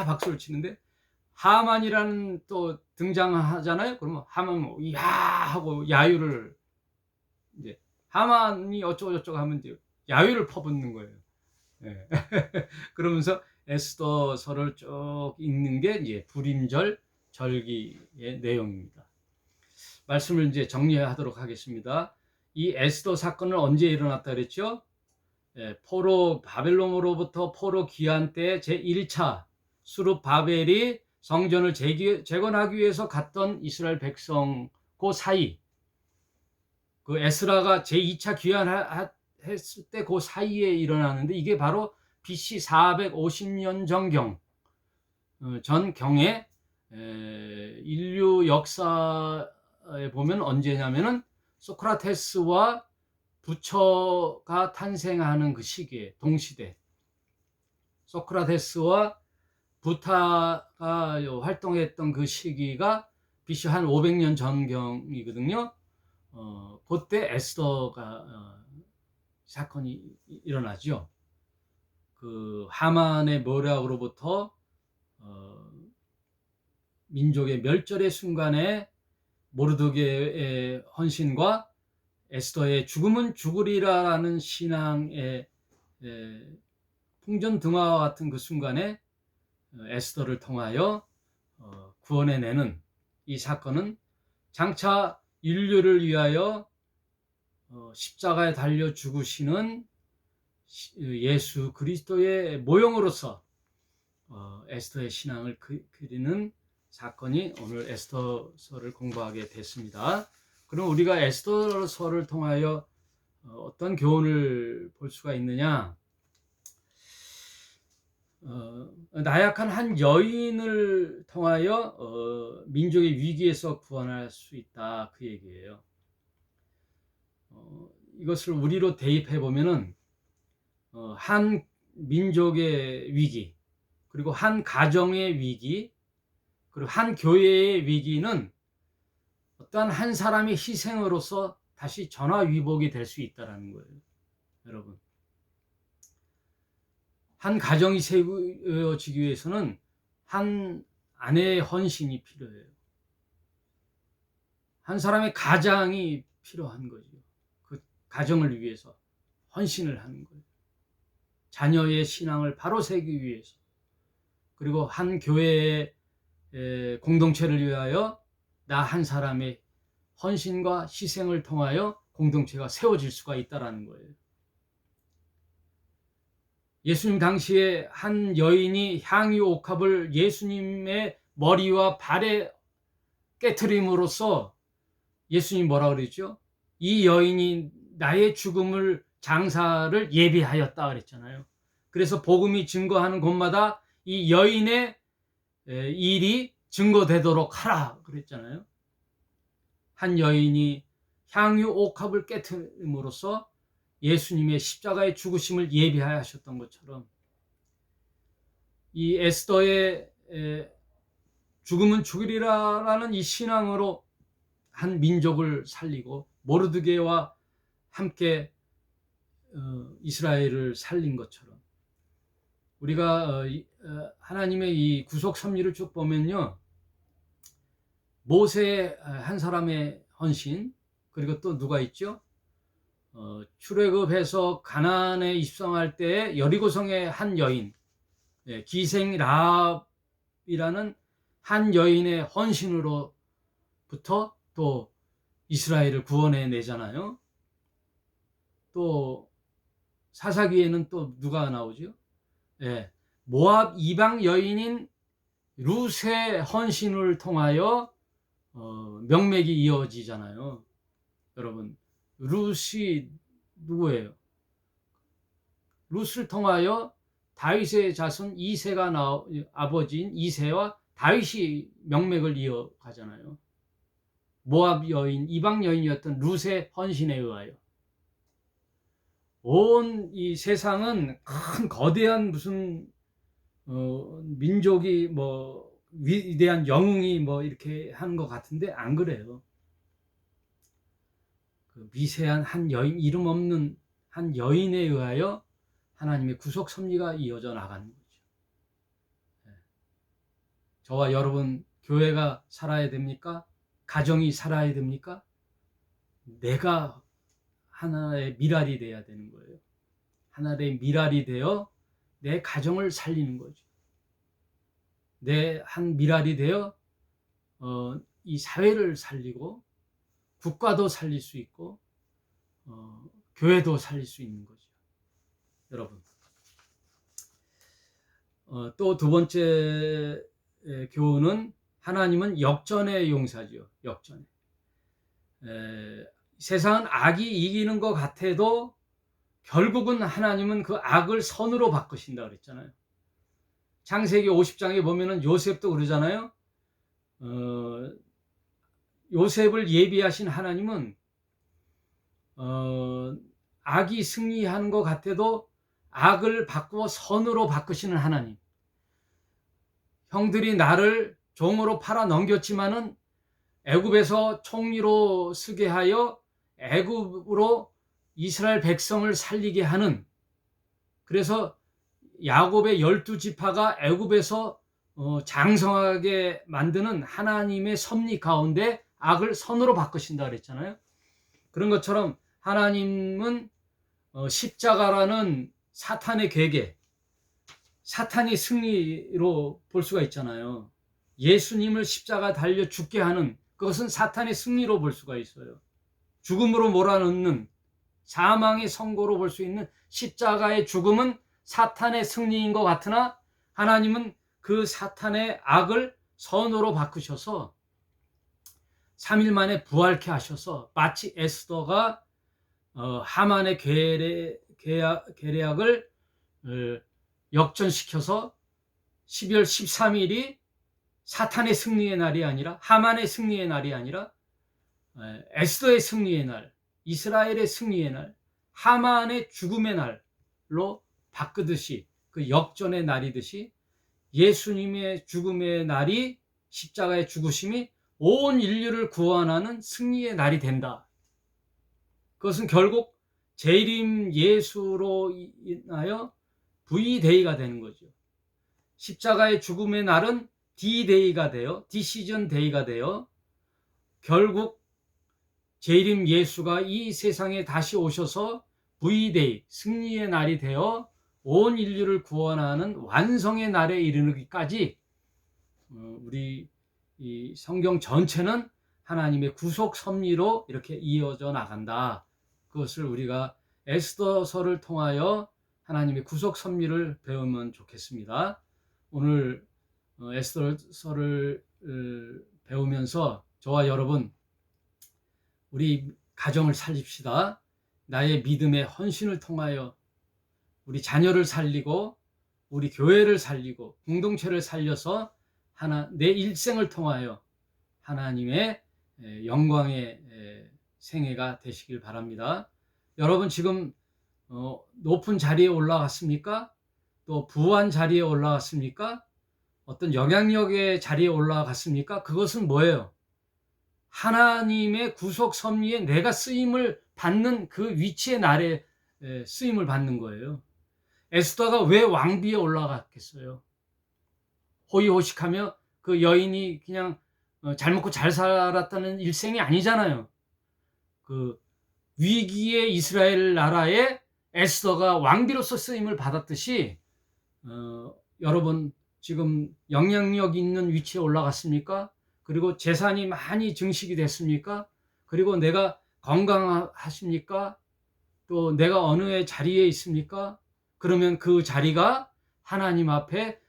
박수를 치는데 하만이라는 또 등장하잖아요. 그러면 하만 야 하고 야유를, 이제 하만이 어쩌고 저쩌고 하면 이제 야유를 퍼붓는 거예요. 그러면서 에스더서를 쭉 읽는 게 이제 불임절 절기의 내용입니다. 말씀을 이제 정리하도록 하겠습니다. 이 에스더 사건은 언제 일어났다 그랬죠? 포로 바벨론으로부터 포로 귀환 때 제1차 수룹 바벨이 성전을 재건하기 위해서 갔던 이스라엘 백성 그 사이, 그 에스라가 제2차 귀환했을 때 그 사이에 일어나는데, 이게 바로 BC 450년 전경에 인류 역사에 보면 언제냐면은 소크라테스와 부처가 탄생하는 그 시기에 동시대, 소크라테스와 부타가 활동했던 그 시기가 BC 한 500년 전경이거든요. 그때 에스더가 사건이 일어나죠. 그 하만의 모략으로부터 민족의 멸절의 순간에 모르드게의 헌신과 에스더의 죽음은 죽으리라라는 신앙의 풍전등화와 같은 그 순간에 에스더를 통하여 구원해내는 이 사건은 장차 인류를 위하여 십자가에 달려 죽으시는 예수 그리스도의 모형으로서 에스더의 신앙을 그리는 사건이 오늘 에스더서를 공부하게 됐습니다. 그럼 우리가 에스더서를 통하여 어떤 교훈을 볼 수가 있느냐? 나약한 한 여인을 통하여 민족의 위기에서 구원할 수 있다, 그 얘기예요. 이것을 우리로 대입해 보면은 한 민족의 위기, 그리고 한 가정의 위기, 그리고 한 교회의 위기는 어떠한 한 사람의 희생으로서 다시 전화위복이 될 수 있다는 거예요. 여러분, 한 가정이 세워지기 위해서는 한 아내의 헌신이 필요해요. 한 사람의 가장이 필요한 거죠. 그 가정을 위해서 헌신을 하는 거예요. 자녀의 신앙을 바로 세우기 위해서, 그리고 한 교회의 공동체를 위하여 나 한 사람의 헌신과 희생을 통하여 공동체가 세워질 수가 있다는 거예요. 예수님 당시에 한 여인이 향유 옥합을 예수님의 머리와 발에 깨트림으로써 예수님 뭐라 그랬죠? 이 여인이 나의 죽음을 장사를 예비하였다 그랬잖아요. 그래서 복음이 증거하는 곳마다 이 여인의 일이 증거되도록 하라 그랬잖아요. 한 여인이 향유 옥합을 깨트림으로써 예수님의 십자가의 죽으심을 예비하셨던 것처럼, 이 에스더의 죽음은 죽으리라라는 이 신앙으로 한 민족을 살리고 모르드게와 함께 이스라엘을 살린 것처럼, 우리가 하나님의 이 구속 섭리를 쭉 보면요, 모세 한 사람의 헌신, 그리고 또 누가 있죠? 출애굽해서 가나안에 입성할 때 여리고성의 한 여인, 기생 라합이라는 한 여인의 헌신으로부터 또 이스라엘을 구원해 내잖아요. 또 사사기에는 또 누가 나오죠? 모압 이방 여인인 룻의 헌신을 통하여 명맥이 이어지잖아요. 여러분, 룻이 누구예요? 룻을 통하여 다윗의 자손 이새가 아버지인 이새와 다윗이 명맥을 이어가잖아요. 모압 여인, 이방 여인이었던 룻의 헌신에 의하여. 온 이 세상은 큰 거대한 무슨 민족이 뭐 위대한 영웅이 뭐 이렇게 하는 것 같은데 안 그래요. 그 미세한 한 여인, 이름 없는 한 여인에 의하여 하나님의 구속 섭리가 이어져 나가는 거죠. 저와 여러분, 교회가 살아야 됩니까? 가정이 살아야 됩니까? 내가 하나의 미랄이 돼야 되는 거예요. 하나의 미랄이 되어 내 가정을 살리는 거죠. 내 한 미랄이 되어 이 사회를 살리고 국가도 살릴 수 있고 교회도 살릴 수 있는 거죠. 여러분. 또 두 번째 교훈은 하나님은 역전의 용사죠. 역전. 세상은 악이 이기는 것 같아도 결국은 하나님은 그 악을 선으로 바꾸신다 그랬잖아요. 창세기 50장에 보면은 요셉도 그러잖아요. 요셉을 예비하신 하나님은 악이 승리하는 것 같아도 악을 바꾸어 선으로 바꾸시는 하나님. 형들이 나를 종으로 팔아 넘겼지만은 애굽에서 총리로 쓰게 하여 애굽으로 이스라엘 백성을 살리게 하는, 그래서 야곱의 12지파가 애굽에서 장성하게 만드는 하나님의 섭리 가운데 악을 선으로 바꾸신다 그랬잖아요. 그런 것처럼 하나님은 십자가라는 사탄의 괴계, 사탄이 승리로 볼 수가 있잖아요. 예수님을 십자가 달려 죽게 하는 그것은 사탄의 승리로 볼 수가 있어요. 죽음으로 몰아넣는 사망의 선고로 볼 수 있는 십자가의 죽음은 사탄의 승리인 것 같으나 하나님은 그 사탄의 악을 선으로 바꾸셔서 3일 만에 부활케 하셔서 마치 에스더가 하만의 계략을 역전시켜서 12월 13일이 사탄의 승리의 날이 아니라, 하만의 승리의 날이 아니라 에스더의 승리의 날, 이스라엘의 승리의 날, 하만의 죽음의 날로 바꾸듯이, 그 역전의 날이듯이 예수님의 죽음의 날이, 십자가의 죽으심이 온 인류를 구원하는 승리의 날이 된다. 그것은 결국 재림 예수로 인하여 V데이가 되는 거죠. 십자가의 죽음의 날은 D데이가 되어, 디시전 데이가 되어 결국 재림 예수가 이 세상에 다시 오셔서 V데이, 승리의 날이 되어 온 인류를 구원하는 완성의 날에 이르기까지 우리 이 성경 전체는 하나님의 구속 섭리로 이렇게 이어져 나간다. 그것을 우리가 에스더서를 통하여 하나님의 구속 섭리를 배우면 좋겠습니다. 오늘 에스더서를 배우면서 저와 여러분, 우리 가정을 살립시다. 나의 믿음의 헌신을 통하여 우리 자녀를 살리고 우리 교회를 살리고 공동체를 살려서 내 일생을 통하여 하나님의 영광의 생애가 되시길 바랍니다. 여러분 지금 높은 자리에 올라갔습니까? 또 부한 자리에 올라갔습니까? 어떤 영향력의 자리에 올라갔습니까? 그것은 뭐예요? 하나님의 구속 섭리에 내가 쓰임을 받는 그 위치의 날에 쓰임을 받는 거예요. 에스더가 왜 왕비에 올라갔겠어요? 호의호식하며 그 여인이 그냥 잘 먹고 잘 살았다는 일생이 아니잖아요. 그 위기의 이스라엘 나라에 에스더가 왕비로서 쓰임을 받았듯이 여러분 지금 영향력 있는 위치에 올라갔습니까? 그리고 재산이 많이 증식이 됐습니까? 그리고 내가 건강하십니까? 또 내가 어느 자리에 있습니까? 그러면 그 자리가 하나님 앞에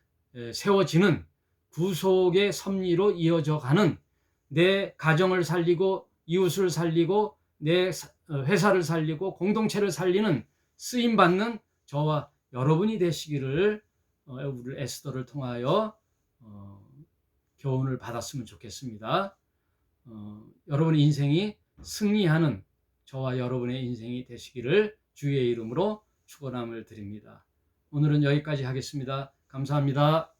세워지는 구속의 섭리로 이어져 가는, 내 가정을 살리고 이웃을 살리고 내 회사를 살리고 공동체를 살리는 쓰임받는 저와 여러분이 되시기를 우리 에스더를 통하여 교훈을 받았으면 좋겠습니다. 여러분의 인생이 승리하는 저와 여러분의 인생이 되시기를 주의 이름으로 축원함을 드립니다. 오늘은 여기까지 하겠습니다. 감사합니다.